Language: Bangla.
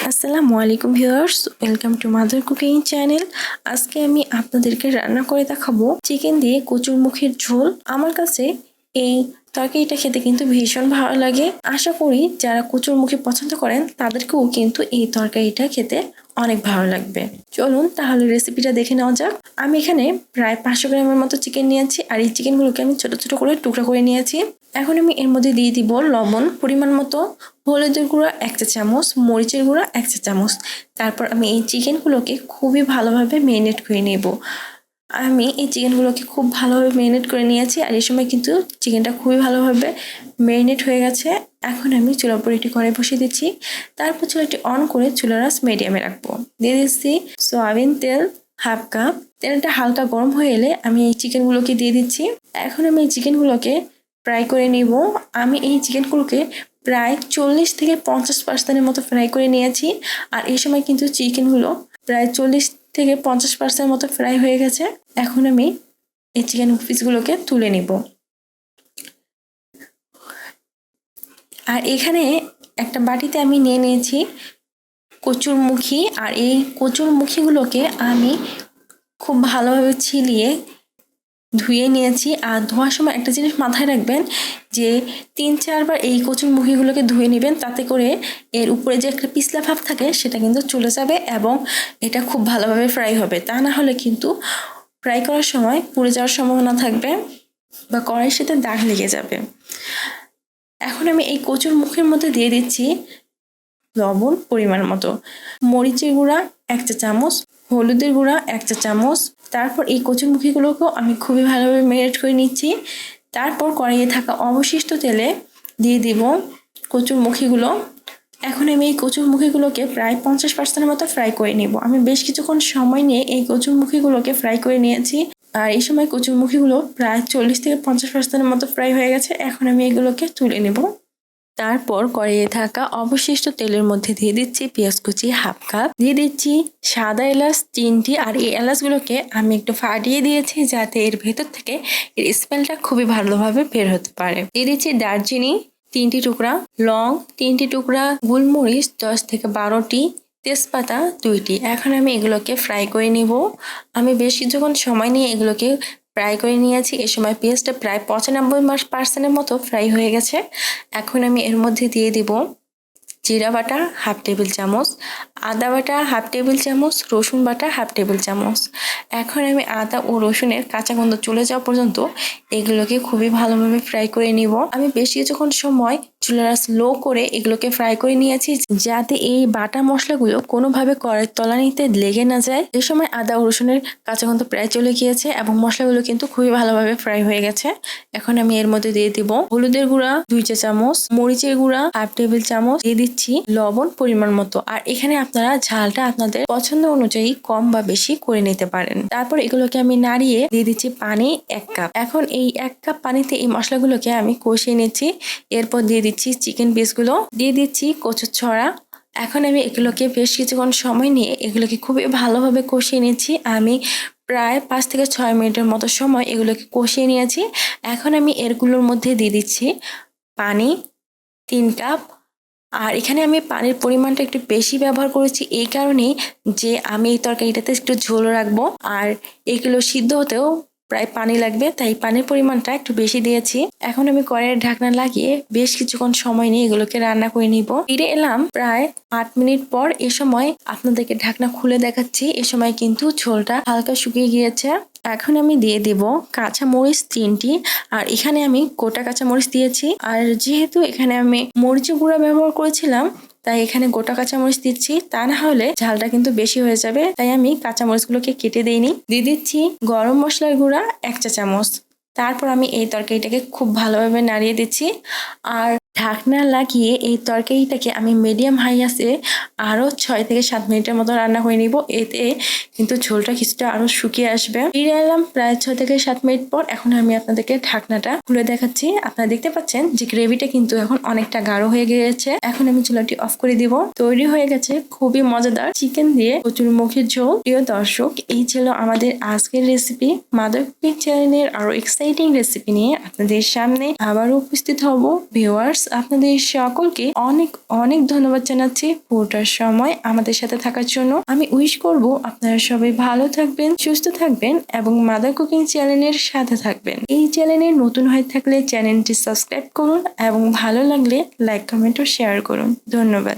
আসসালামু আলাইকুম viewers, welcome to mother cooking channel. আজকে আমি আপনাদেরকে রান্না করে দেখাবো চিকেন দিয়ে কচুর মুখের ঝোল। আমার কাছে এই তরকারিটা খেতে কিন্তু ভীষণ ভালো লাগে। আশা করি যারা কচুর মুখে পছন্দ করেন তাদেরকেও কিন্তু এই তরকারিটা খেতে অনেক ভালো লাগবে। চলুন তাহলে রেসিপিটা দেখে নেওয়া যাক। আমি এখানে প্রায় 500 গ্রামের মতো চিকেন নিয়েছি, আর এই চিকেনগুলোকে আমি ছোট ছোট করে টুকরা করে নিয়েছি। এখন আমি এর মধ্যে দিয়ে দিব লবণ পরিমাণ মতো, হলুদের গুঁড়া 1 চা চামচ, মরিচের গুঁড়া 1 চা চামচ। তারপর আমি এই চিকেনগুলোকে খুবই ভালোভাবে ম্যারিনেট করে নেব। আমি এই চিকেনগুলোকে খুব ভালোভাবে ম্যারিনেট করে নিয়েছি, আর এই সময় কিন্তু চিকেনটা খুবই ভালোভাবে ম্যারিনেট হয়ে গেছে। এখন আমি চুলার উপর একটি কড়াই বসিয়ে দিচ্ছি। তারপর চুলাটি অন করে চুলার আঁচ মিডিয়ামে রাখবো। দিয়ে দিচ্ছি সয়াবিন তেল 1/2 কাপ। তেলটা হালকা গরম হয়ে এলে আমি এই চিকেনগুলোকে দিয়ে দিচ্ছি। এখন আমি এই চিকেনগুলোকে ফ্রাই করে নিব। আমি এই চিকেনগুলোকে প্রায় 40 থেকে 50% মতো ফ্রাই করে নিয়েছি, আর এই সময় কিন্তু চিকেনগুলো প্রায় 40 থেকে 50% মতো ফ্রাই হয়ে গেছে। এখন আমি এই চিকেন পিসগুলোকে তুলে নিব। আর এখানে একটা বাটিতে আমি নিয়ে নিয়েছি কচুর মুখি, আর এই কচুর মুখিগুলোকে আমি খুব ভালোভাবে ছিলিয়ে ধুয়ে নিয়েছি। আর ধোয়ার সময় একটা জিনিস মাথায় রাখবেন যে 3-4 বার এই কচুর মুখিগুলোকে ধুয়ে নেবেন, তাতে করে এর উপরে যে একটা পিছলা ভাব থাকে সেটা কিন্তু চলে যাবে এবং এটা খুব ভালোভাবে ফ্রাই হবে। তা না হলে কিন্তু ফ্রাই করার সময় পুড়ে যাওয়ার সম্ভাবনা থাকবে বা কড়াইয়ের সাথে দাগ লেগে যাবে। এখন আমি এই কচুর মুখের মধ্যে দিয়ে দিচ্ছি লবণ পরিমাণ মতো, মরিচের গুঁড়া 1 চা চামচ, হলুদের গুঁড়া 1 চা চামচ। তারপর এই কচুর মুখিগুলোকেও আমি খুবই ভালোভাবে ম্যারিনেট করে নিচ্ছি। তারপর কড়াইয়ে থাকা অবশিষ্ট তেলে দিয়ে দিব কচুর মুখিগুলো। এখন আমি এই কচুর মুখিগুলোকে প্রায় 50% মতো ফ্রাই করে নিব। আমি বেশ কিছুক্ষণ সময় নিয়ে এই কচুর মুখিগুলোকে ফ্রাই করে নিয়েছি, আর এই সময় কচুর মুখিগুলো প্রায় 40 থেকে 50% মতো ফ্রাই হয়ে গেছে। এখন আমি এগুলোকে তুলে নেব। তারপর কড়াইয়ে থাকা অবশিষ্ট তেলের মধ্যে দিয়ে দিচ্ছি পেঁয়াজ কুচি 1/2 কাপ, দিয়ে দিচ্ছি সাদা এলাচ 3টি, আর এই এলাচগুলোকে আমি একটু ফাটিয়ে দিয়েছি যাতে এর ভেতর থেকে এর স্মেলটা খুবই ভালোভাবে বের হতে পারে। দিয়ে দিচ্ছি দারচিনি 3টি টুকরা, লং 3টি টুকরা, গোলমরিচ 10 থেকে 12টি, তেজপাতা 2টি। এখন আমি এগুলোকে ফ্রাই করে নিব। আমি বেশ কিছুক্ষণ সময় নিয়ে এগুলোকে ফ্রাই করে নিয়েছি। এ সময় পেঁয়াজটা প্রায় 95% মতো ফ্রাই হয়ে গেছে। এখন আমি এর মধ্যে দিয়ে দিব জিরা বাটা 1/2 টেবিল চামচ, আদা বাটা 1/2 টেবিল চামচ, রসুন বাটা 1/2 টেবিল চামচ। এখন আমি আদা ও রসুনের কাঁচা গন্ধ চলে যাওয়া পর্যন্ত এগুলোকে খুবই ভালোভাবে ফ্রাই করে নিব। আমি বেশ কিছুক্ষণ সময় চুলার আঁচ লো করে এগুলোকে ফ্রাই করে নিয়েছি যাতে এই বাটা মশলাগুলো কোনোভাবে কড়াইয়ের তলানিতে লেগে না যায়। এই সময় আদা ও রসুনের কাঁচা গন্ধ প্রায় চলে গিয়েছে এবং মশলাগুলো কিন্তু খুবই ভালোভাবে ফ্রাই হয়ে গেছে। এখন আমি এর মধ্যে দিয়ে দিব হলুদের গুঁড়া 2 চা চামচ, মরিচের গুঁড়া 1/2 টেবিল চামচ, দিয়ে দিচ্ছি লবণ পরিমাণ মতো। আর এখানে আপনারা ঝালটা আপনাদের পছন্দ অনুযায়ী কম বা বেশি করে নিতে পারেন। তারপর এগুলোকে আমি নাড়িয়ে দিয়ে দিচ্ছি পানি 1 কাপ। এখন এই 1 কাপ পানিতে এই মশলাগুলোকে আমি কষিয়ে নিচ্ছি। এরপর দিয়ে দিচ্ছি চিকেন পিসগুলো, দিয়ে দিচ্ছি কচুর ছড়া। এখন আমি এগুলোকে বেশ কিছুক্ষণ সময় নিয়ে এগুলোকে খুবই ভালোভাবে কষিয়ে নিচ্ছি। আমি প্রায় 5 থেকে 6 মিনিটের মতো সময় এগুলোকে কষিয়ে নিয়েছি। এখন আমি এরগুলোর মধ্যে দিয়ে দিচ্ছি পানি 3 কাপ। আর এখানে আমি পানির পরিমাণটা একটু বেশি ব্যবহার করেছি এই কারণেই যে আমি এই তরকারিটাতে একটু ঝোল রাখবো, আর এগুলো সিদ্ধ হতেও প্রায় পানি লাগবে, তাই পানির পরিমাণটা একটু বেশি দিয়েছি। এখন আমি কড়াইয়ের ঢাকনা লাগিয়ে বেশ কিছুক্ষণ সময় নিয়ে এগুলোকে রান্না করে নিব। ফিরে এলাম প্রায় 8 মিনিট পর। এ সময় আপনাদেরকে ঢাকনা খুলে দেখাচ্ছি। এ সময় কিন্তু ঝোলটা হালকা শুকিয়ে গিয়েছে। এখন আমি দিয়ে দেব কাঁচা মরিচ 3টি, আর এখানে আমি গোটা কাঁচা মরিচ দিয়েছি। আর যেহেতু এখানে আমি মরিচের গুঁড়া ব্যবহার করেছিলাম তাই এখানে গোটা কাঁচামরিচ দিচ্ছি, তা না হলে ঝালটা কিন্তু বেশি হয়ে যাবে, তাই আমি কাঁচামরিচগুলোকে কেটে দিইনি। দিয়ে দিচ্ছি গরম মশলার গুঁড়া 1 চা চামচ। তারপর আমি এই তরকারিটাকে খুব ভালোভাবে নাড়িয়ে দিচ্ছি, আর ঢাকনা লাগিয়ে এই তরকারিটাকে আমি মিডিয়াম হাই আছে আরো 6 থেকে 7 মিনিটের মতো রান্না করে নিব। এতে কিন্তু ঝোলটা কিছুটা আরো শুকিয়ে আসবে। ফিরে এলাম প্রায় 6 থেকে 7 মিনিট পর। এখন আমি আপনাদেরকে ঢাকনাটা খুলে দেখাচ্ছি। আপনারা দেখতে পাচ্ছেন যে গ্রেভিটা কিন্তু এখন অনেকটা গাঢ় হয়ে গিয়েছে। এখন আমি চুলাটি অফ করে দিব। তৈরি হয়ে গেছে খুবই মজাদার চিকেন দিয়ে কচুর মুখের ঝোল। প্রিয় দর্শক, এই ছিল আমাদের আজকের রেসিপি। মাদার কুকিং চ্যানেলের আরো এক্সাইটিং রেসিপি নিয়ে আপনাদের সামনে আবারও উপস্থিত হব। ভিউয়ার্স, আপনাদের সকলকে অনেক অনেক ধন্যবাদ জানাচ্ছি পুরোটার সময় আমাদের সাথে থাকার জন্য। আমি উইশ করব আপনারা সবাই ভালো থাকবেন, সুস্থ থাকবেন এবং মাদার কুকিং চ্যানেলের সাথে থাকবেন। এই চ্যানেলে নতুন হয়ে থাকলে চ্যানেলটি সাবস্ক্রাইব করুন এবং ভালো লাগলে লাইক, কমেন্ট ও শেয়ার করুন। ধন্যবাদ।